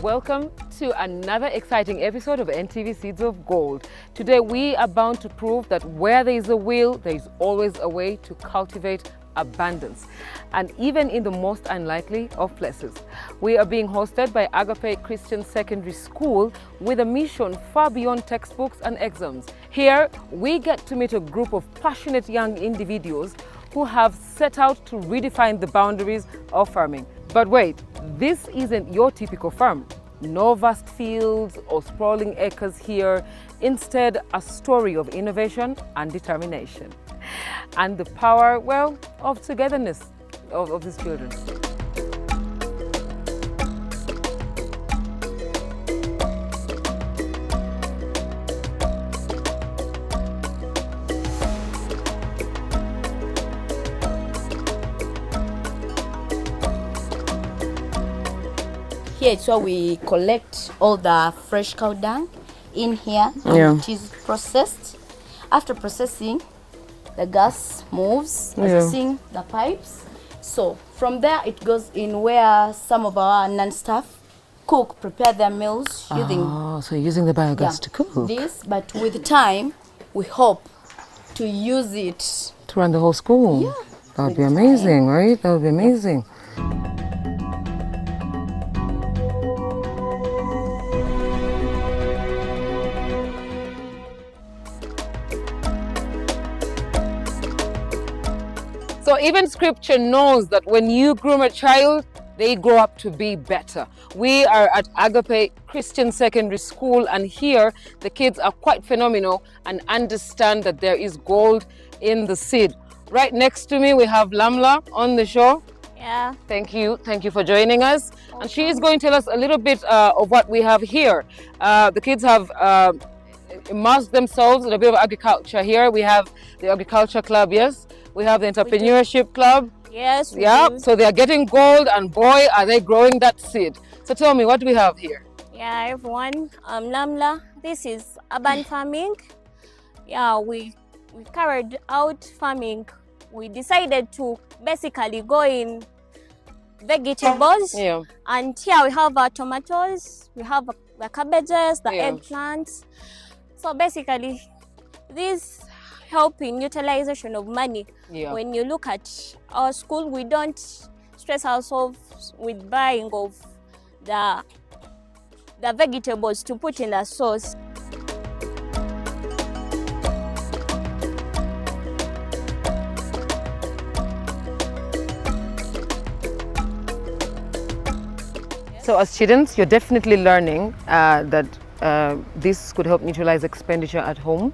welcome to another exciting episode of NTV Seeds of Gold. Today we are bound to prove that where there is a will, there is always a way to cultivate abundance, and even in the most unlikely of places. We are being hosted by Agape Christian Secondary School with a mission far beyond textbooks and exams. Here we get to meet a group of passionate young individuals who have set out to redefine the boundaries of farming. But wait, this isn't your typical farm. No vast fields or sprawling acres here. Instead, a story of innovation and determination. And the power, well, of togetherness of these children. Here it's where we collect all the fresh cow dung in here, and it is processed. After processing, the gas moves, accessing the pipes. So from there it goes in where some of our non-staff prepare their meals using. Oh, so you're using the biogas to cook? This, but with time, we hope to use it to run the whole school? Yeah. That would be amazing, right? That would be amazing. So even scripture knows that when you groom a child, they grow up to be better. We are at Agape Christian Secondary School, and here the kids are quite phenomenal and understand that there is gold in the seed. Right next to me, we have Lamla on the show. Yeah. Thank you for joining us. And she is going to tell us a little bit of what we have here. The kids have immersed themselves in a bit of agriculture here. We have the agriculture club, yes. We have the entrepreneurship club. Yes. Yeah. So they are getting gold, and boy, are they growing that seed. So tell me, what do we have here? Yeah, everyone. I'm Lamla. This is urban farming. Yeah, we carried out farming. We decided to basically go in vegetables. Yeah. And here we have our tomatoes, we have the cabbages, the eggplants. So basically, this help in utilization of money. Yeah. When you look at our school, we don't stress ourselves with buying of the vegetables to put in the sauce. So as students, you're definitely learning that this could help neutralize expenditure at home.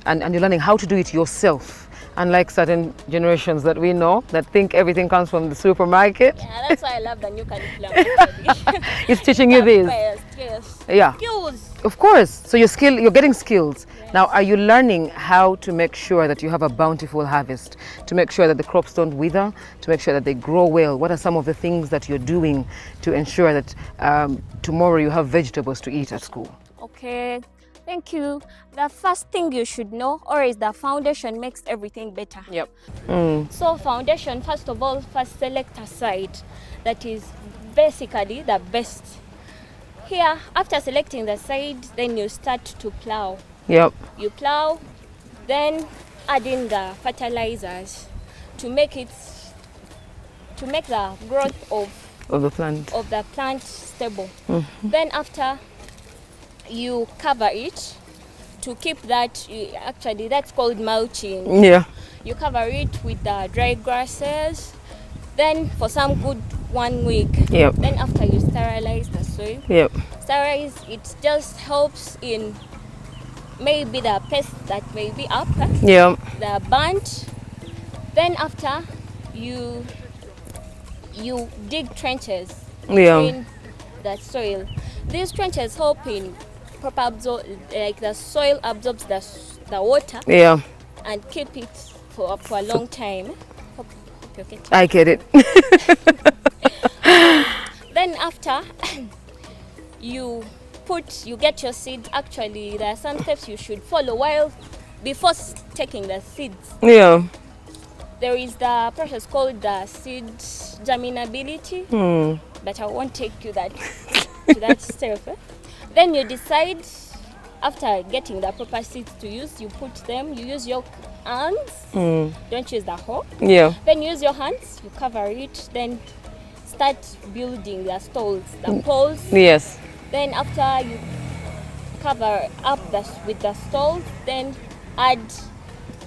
And you're learning how to do it yourself, unlike certain generations that we know that think everything comes from the supermarket. Yeah, that's why I love the new curriculum. Actually. It's teaching you this. Yes. Yeah. Skills. Of course. So you're getting skills. Yes. Now, are you learning how to make sure that you have a bountiful harvest, to make sure that the crops don't wither, to make sure that they grow well? What are some of the things that you're doing to ensure that tomorrow you have vegetables to eat at school? Okay. Thank you. The first thing you should know, or is the foundation makes everything better. Yep. So foundation, first of all, first select a site that is basically the best. Here, after selecting the site, then you start to plow. Yep. You plow, then add in the fertilizers to make the growth of the plant stable. Mm-hmm. Then after, you cover it to keep that, actually that's called mulching. Yeah. You cover it with the dry grasses, then for some good 1 week. Yep. Then after you sterilize the soil. Yep. Sterilize, it just helps in maybe the pest that may be up. Yep. The burnt. Then after you dig trenches in the soil. These trenches help in like the soil absorbs the water and keep it for a long time. Hope you get it. I get it. Then after you get your seeds. Actually, there are some steps you should follow before taking the seeds. Yeah. There is the process called the seed germinability, but I won't take you that to that step. Then you decide, after getting the proper seeds to use, you use your hands, don't use the hoe. Yeah. Then use your hands, you cover it, then start building the stalls, the poles. Yes. Then after you cover up with the stalls, then add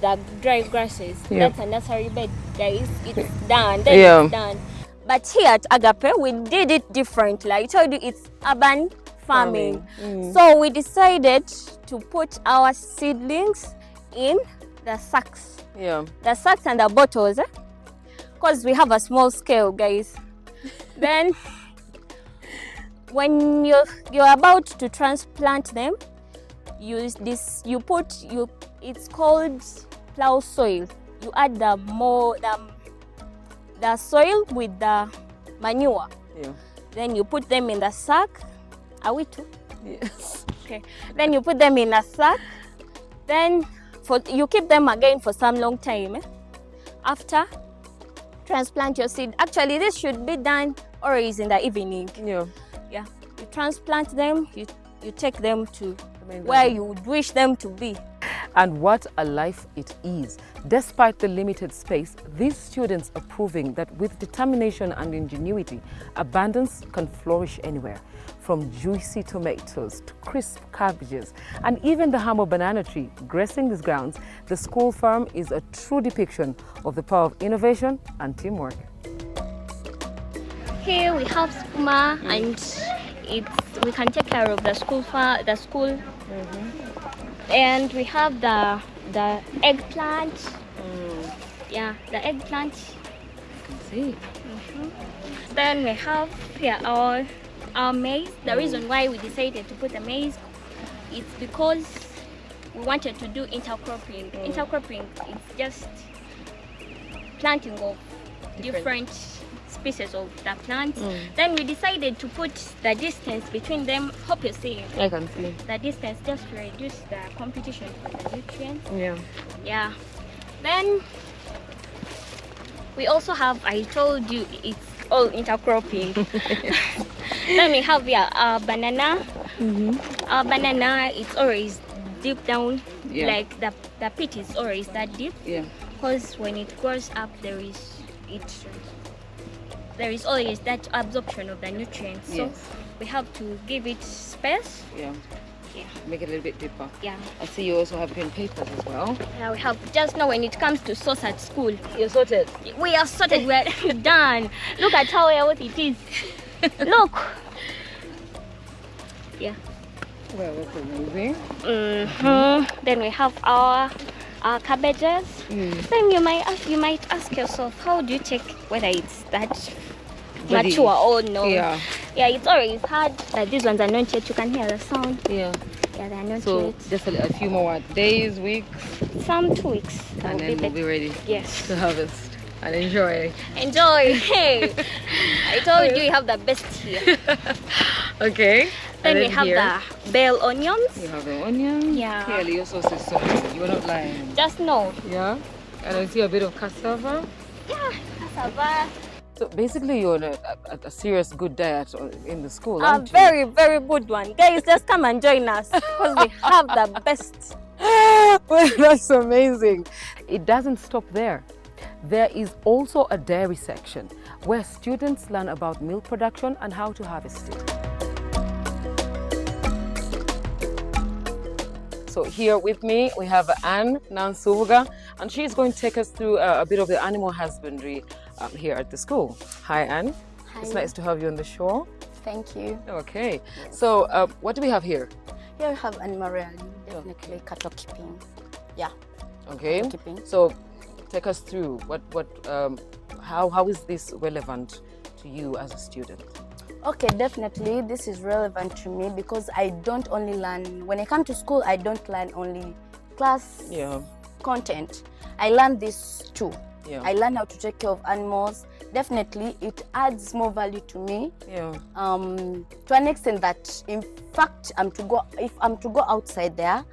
the dry grasses. Yeah. That's a nursery bed, guys. It's done. Then it's done. But here at Agape, we did it differently. I told you it's urban farming. So we decided to put our seedlings in the sacks. Yeah. The sacks and the bottles, because we have a small scale, guys. Then when you're about to transplant them, use this. It's called plow soil. You add the soil with the manure. Yeah. Then you put them in the sack. Are we two? Yes. Okay. Then you put them in a sack. Then you keep them again for some long time. After transplant your seed. Actually, this should be done always in the evening. Yeah. Yeah. You transplant them. You take them to where you would wish them to be. And what a life it is. Despite the limited space, these students are proving that with determination and ingenuity, abundance can flourish anywhere. From juicy tomatoes to crisp cabbages and even the humble banana tree gracing these grounds, the school farm is a true depiction of the power of innovation and teamwork. Here we have Spuma, and we can take care of the school. And we have the eggplant. Yeah, the eggplant. You can see. Then we have here our maize. The reason why we decided to put the maize, it's because we wanted to do intercropping. Intercropping is just planting of different species of the plants. Then we decided to put the distance between them. Hope you're seeing. I can see. The distance just to reduce the competition for the nutrients. Yeah. Yeah. Then we also have, I told you, it's all intercropping. Then we have our banana. Our banana, it's always deep down. Yeah. Like the pit is always that deep. Yeah. Because when it grows up, there is always that absorption of the nutrients. So Yes. we have to give it space. Yeah. Yeah. Make it a little bit deeper. Yeah. I see you also have green papers as well. Yeah, we have just now when it comes to sauce at school. You're sorted. We are sorted, we're done. Look at how healthy it is. Look. Yeah. Well, that's amazing. Then we have our cabbages. Then you might ask yourself, how do you check whether it's that Ready. mature or no? Yeah. Yeah, it's always hard. Like these ones are not yet. You can hear the sound. Yeah. Yeah, they are not So yet. just a few more days, weeks, Some 2 weeks. and then we'll be ready Yes. to harvest and enjoy. Enjoy. Hey, I told you have the best here. Okay. Then And we have here, the bell onions. you have the onion. Yeah. Clearly your sauce is sorted. You are not lying. Just know. Yeah. And I see a bit of cassava. Yeah, cassava. So basically you're on a serious good diet in the school, A aren't you? very, very good one. Guys, just come and join us because we have the best. Well, that's amazing. It doesn't stop there. There is also a dairy section where students learn about milk production and how to harvest it. So here with me, we have Anne Nansubuga, and she's going to take us through a bit of the animal husbandry here at the school. Hi, Anne. Hi. It's nice to have you on the show. Thank you. Okay. So what do we have here? Here we have animal rearing, definitely cattle keeping. Yeah. Okay. Cattle keeping. So take us through how is this relevant to you as a student? Okay, definitely this is relevant to me because I don't only learn, when I come to school, I don't learn only class content. I learn this too. Yeah. I learn how to take care of animals. Definitely, it adds more value to me. Yeah. To an extent that, in fact, if I'm to go outside there,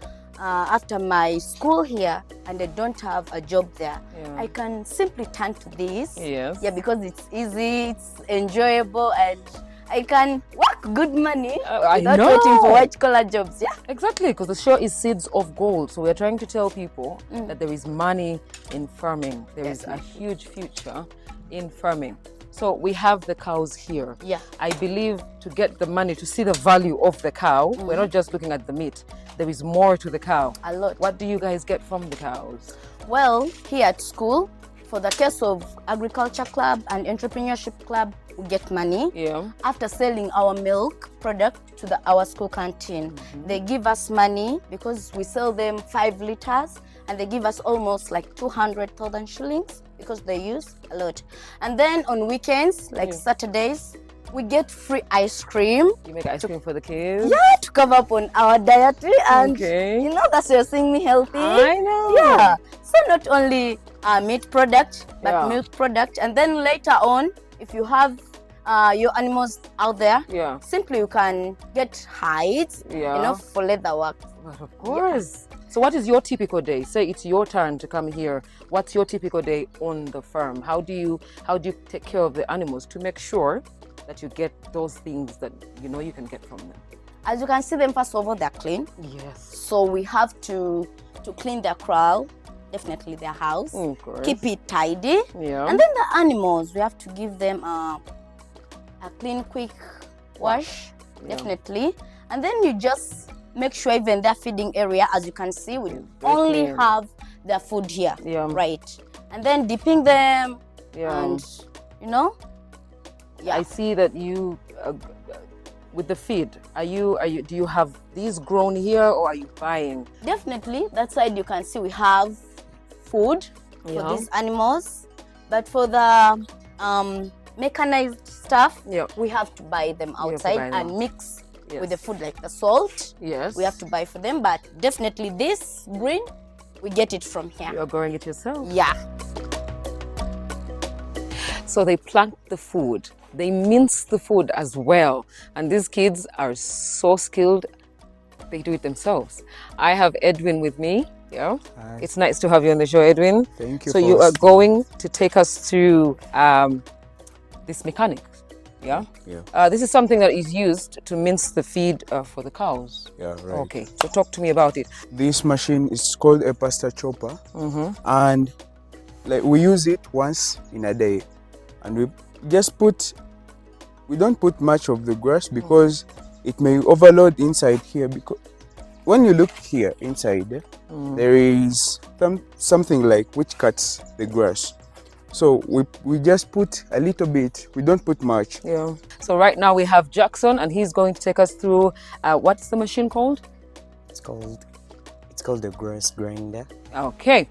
after my school here and I don't have a job there, I can simply turn to this. Yes. Yeah, because it's easy, it's enjoyable, and I can work good money without waiting for white-collar jobs. Yeah, exactly, because the show is Seeds of Gold. So we're trying to tell people that there is money in farming. There is a huge future in farming. So we have the cows here. Yeah. I believe to get the money, to see the value of the cow, we're not just looking at the meat. There is more to the cow. A lot. What do you guys get from the cows? Well, here at school, for the case of agriculture club and entrepreneurship club, we get money. Yeah. After selling our milk product to our school canteen, they give us money because we sell them 5 liters, and they give us almost like 200,000 shillings because they use a lot. And then on weekends, like Saturdays, we get free ice cream. You make ice cream for the kids? Yeah, to cover up on our dietary, and you know, that's you're seeing me healthy. I know. Yeah. So not only meat product, but milk product. And then later on, if you have your animals out there, simply you can get hides, you know, for leather work. But of course. So what is your typical day? Say it's your turn to come here. What's your typical day on the farm? How do you take care of the animals to make sure that you get those things that you know you can get from them? As you can see them, first of all, they're clean. Yes. So we have to clean their kraal, definitely their house, keep it tidy. Yeah. And then the animals, we have to give them a clean, quick wash, definitely. And then you just make sure even their feeding area, as you can see, we only have their food here, right? And then dipping them, and you know. Yeah. I see that you, with the feed, do you have these grown here or are you buying? Definitely, that side you can see we have food for these animals, but for the mechanized stuff, we have to buy them outside and mix with the food, like the salt. Yes. We have to buy for them, but definitely this green, we get it from here. You're growing it yourself? Yeah. So they plant the food, they mince the food as well. And these kids are so skilled, they do it themselves. I have Edwin with me. Yeah. Hi. It's nice to have you on the show, Edwin. Thank you. So you are going to take us through this mechanic. Yeah? Yeah. This is something that is used to mince the feed for the cows. Yeah, right. Okay, so talk to me about it. This machine is called a pasture chopper, and like we use it once in a day, and we don't put much of the grass because it may overload inside here. Because when you look here inside, there is something like which cuts the grass. So we just put a little bit, we don't put much. Yeah. So right now we have Jackson and he's going to take us through, what's the machine called? It's called the grass grinder. Okay.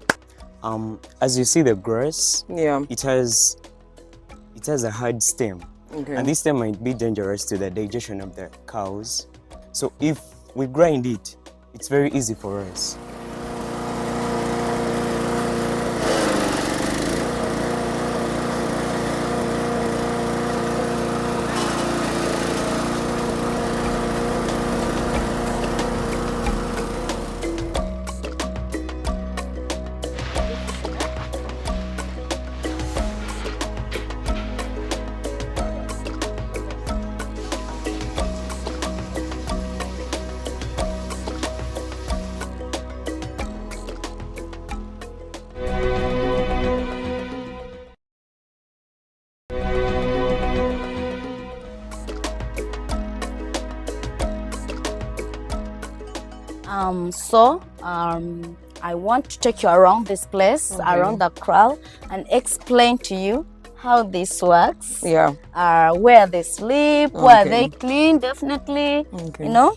As you see the grass, it has a hard stem. Okay. And this stem might be dangerous to the digestion of the cows. So if we grind it, it's very easy for us. I want to take you around this place, around the kraal, and explain to you how this works. Yeah. Where they sleep, where they clean, definitely, you know,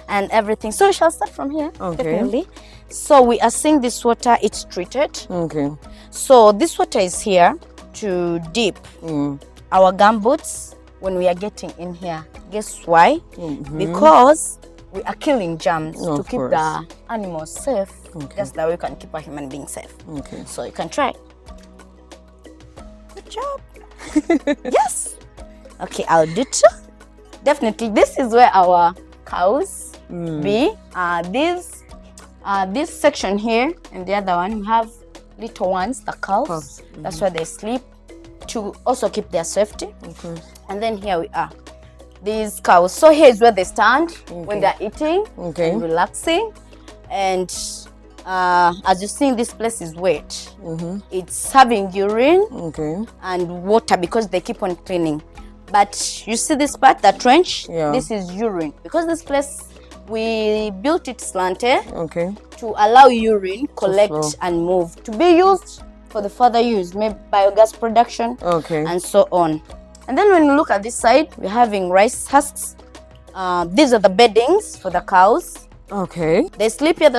and everything. So we shall start from here, definitely. So we are seeing this water, it's treated. Okay. So this water is here to dip our gumboots when we are getting in here. Guess why? Because we are killing germs to keep the animals safe. Just that we can keep a human being safe. Okay. So you can try. Good job. Yes. Okay, I'll do too. Definitely, this is where our cows be. These This section here and the other one, we have little ones, the calves. That's where they sleep to also keep their safety. And then here we are, these cows. So here is where they stand when they're eating and relaxing. And as you see, this place is wet. It's having urine and water because they keep on cleaning. But you see this part, the trench, this is urine. Because this place, we built it slanted to allow urine collect and move to be used for the further use, maybe biogas production and so on. And then when you look at this side, we're having rice husks. These are the beddings for the cows. They sleep here,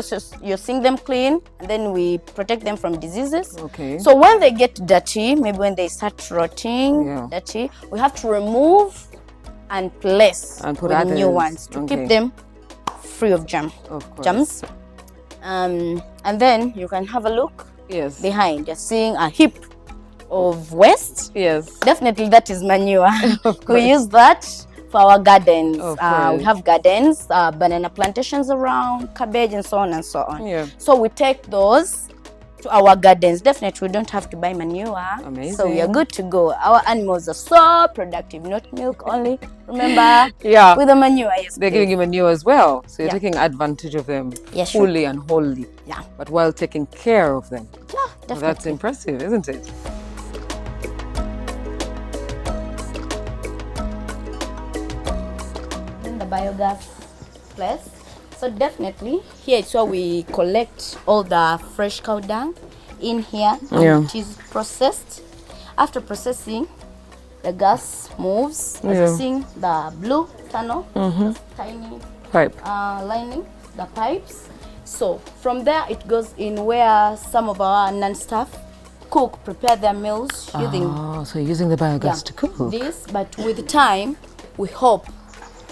you're seeing them clean, and then we protect them from diseases. So when they get dirty, maybe when they start rotting, dirty, we have to remove and place and put with others. New ones to keep them free of germs. And then you can have a look behind. You're seeing a heap of waste. Definitely that is manure. We use that for our gardens. We have gardens, banana plantations around, cabbage and so on and so on. So we take those to our gardens. Definitely we don't have to buy manure. So we are good to go. Our animals are so productive, not milk only. Remember? With the manure, they're giving you manure as well. So you're taking advantage of them fully and wholly. But while taking care of them. Definitely. Well, that's impressive, isn't it? Biogas place. So definitely here it's where we collect all the fresh cow dung in here and it is processed. After processing, the gas moves. As you see the blue tunnel, tiny pipe lining the pipes. So from there it goes in where some of our non-staff prepare their meals using the biogas to cook this, but with time we hope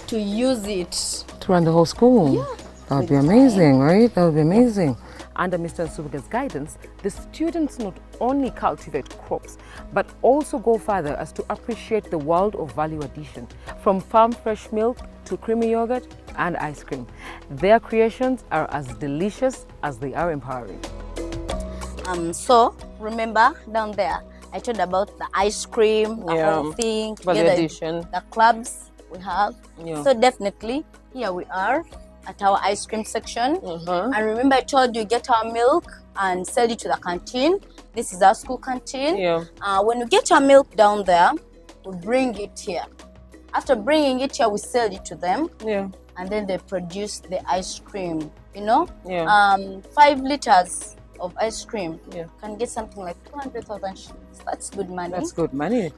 to use it to run the whole school. That would be amazing, right? That would be amazing. Under Mr. Nsubuga's guidance, the students not only cultivate crops, but also go further as to appreciate the world of value addition, from farm fresh milk to creamy yogurt and ice cream. Their creations are as delicious as they are empowering. So remember down there, I told about the ice cream, the whole thing, together the clubs we have. So definitely here we are at our ice cream section. And remember I told you get our milk and sell it to the canteen. This is our school canteen. When we get our milk down there, we bring it here. After bringing it here, we sell it to them. And then they produce the ice cream, 5 liters of ice cream can get something like 200,000 shillings. That's good money. That's good money.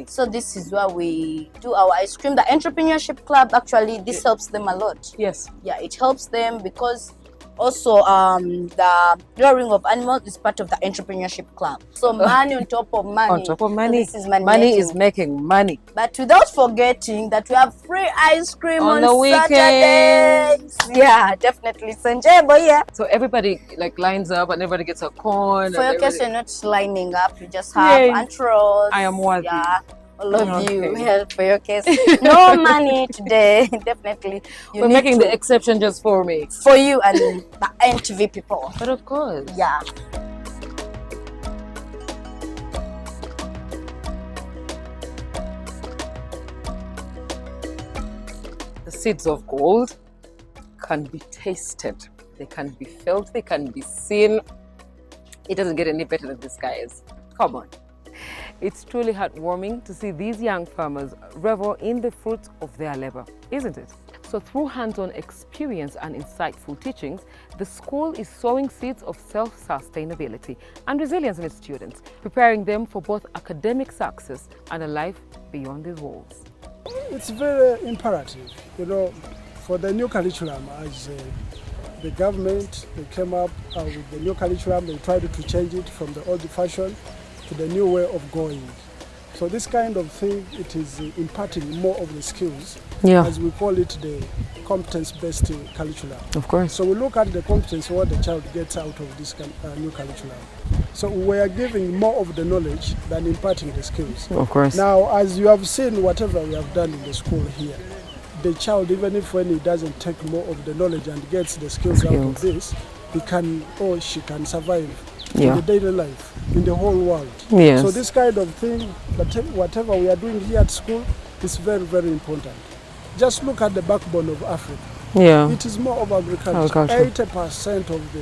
So this is where we do our ice cream. The entrepreneurship club, actually, this helps them a lot. It helps them because also the rearing of animals is part of the entrepreneurship club. So money on top of money. On top of money. So this is money is making money. But without forgetting that we have free ice cream on the weekends. Saturdays. Definitely. It's enjoyable, So everybody lines up and everybody gets a corn. For your case, you're not lining up. You just have antros. I am worthy. All of you help for your case. No money today. Definitely. We're making the exception just for me. For you and the NTV people. But of course. The seeds of gold can be tasted. They can be felt. They can be seen. It doesn't get any better than this, guys. Come on. It's truly heartwarming to see these young farmers revel in the fruits of their labor, isn't it? So through hands-on experience and insightful teachings, the school is sowing seeds of self-sustainability and resilience in its students, preparing them for both academic success and a life beyond these walls. It's very imperative, for the new curriculum. As the government, they came up with the new curriculum, they tried to change it from the old fashion to the new way of going. So this kind of thing, it is imparting more of the skills, as we call it the competence-based curriculum. Of course. So we look at the competence, what the child gets out of this new curriculum. So we are giving more of the knowledge than imparting the skills. Of course. Now, as you have seen, whatever we have done in the school here, the child, even if when he doesn't take more of the knowledge and gets the skills out of this, he can or she can survive Yeah. in the daily life in the whole world. Yes. So this kind of thing, that whatever we are doing here at school, is very, very important. Just look at the backbone of Africa. Yeah. It is more of agriculture. Agriculture. 80% of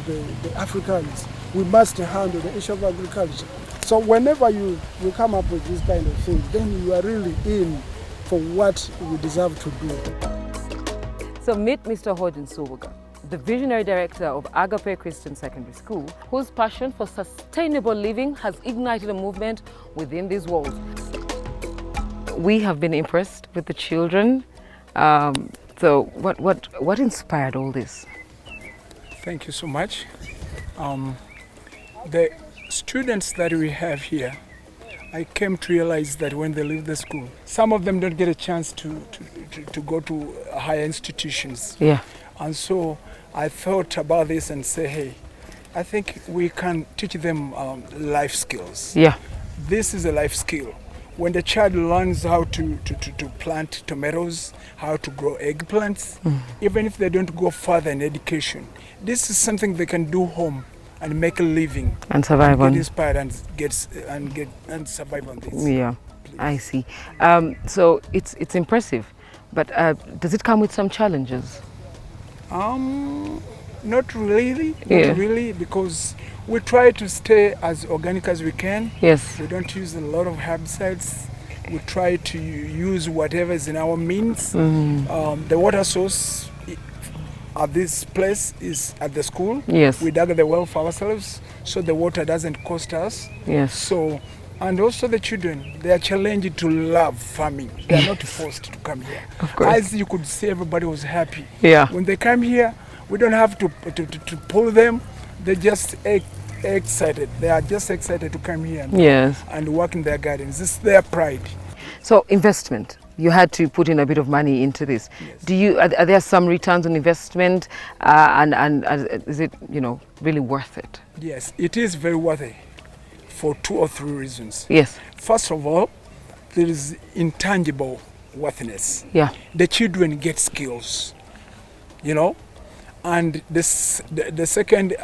the Africans, we must handle the issue of agriculture. So whenever you come up with this kind of thing, then you are really in for what we deserve to do. So meet Mr. Hodin Subuga, the visionary director of Agape Christian Secondary School, whose passion for sustainable living has ignited a movement within these walls. We have been impressed with the children. So what inspired all this? Thank you so much. The students that we have here, I came to realize that when they leave the school, some of them don't get a chance to go to higher institutions. Yeah. And so I thought about this and say, hey, I think we can teach them life skills. Yeah. This is a life skill. When the child learns how to plant tomatoes, how to grow eggplants, even if they don't go further in education, this is something they can do home and make a living And survive on. get inspired and survive on this. Yeah, I see. So it's impressive, but does it come with some challenges? Not really, Yeah. not really, because we try to stay as organic as we can. Yes. We don't use a lot of herbicides. We try to use whatever is in our means. The water source at this place is at the school. Yes. We dug the well for ourselves, so the water doesn't cost us. Yes. So, and also the children, they are challenged to love farming. They are not forced to come here. Of course. As you could see, everybody was happy. Yeah. When they come here, we don't have to pull them. They just excited. They are just excited to come here Yes. and work in their gardens. This is their pride. So investment. You had to put in a bit of money into this. Yes. Are there some returns on investment, and is it really worth it? Yes, it is very worthy for 2 or 3 reasons. Yes. First of all, there is intangible worthiness. Yeah. The children get skills, and the second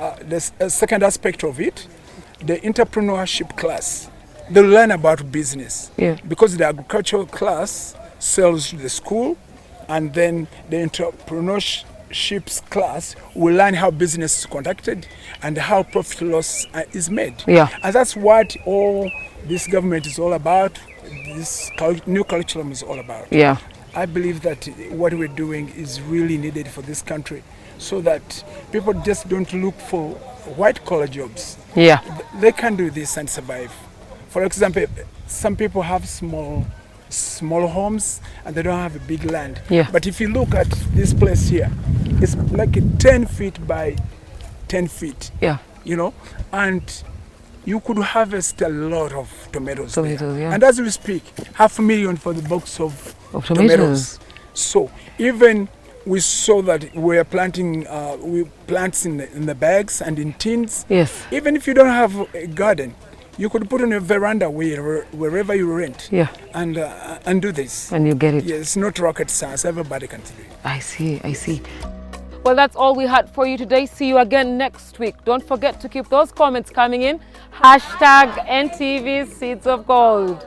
aspect of it, the entrepreneurship class, they learn about business. Yeah. Because the agricultural class sells to the school, and then the entrepreneurship class will learn how business is conducted and how profit loss is made. Yeah. And that's what all this government is all about. This new curriculum is all about. Yeah. I believe that what we're doing is really needed for this country, so that people just don't look for white-collar jobs. Yeah. They can do this and survive. For example, some people have small homes and they don't have a big land. Yeah. But if you look at this place here, it's like 10 feet by 10 feet. Yeah. And you could harvest a lot of tomatoes. Tomatoes, there. yeah. And as we speak, 500,000 for the box of tomatoes. So even we saw that we're planting we plants in the bags and in tins. Yes. Even if you don't have a garden, you could put on a veranda wherever you rent. Yeah. And do this. And you get it. Yeah, it's not rocket science. Everybody can do it. I see. Well, that's all we had for you today. See you again next week. Don't forget to keep those comments coming in. #NTV Seeds of Gold.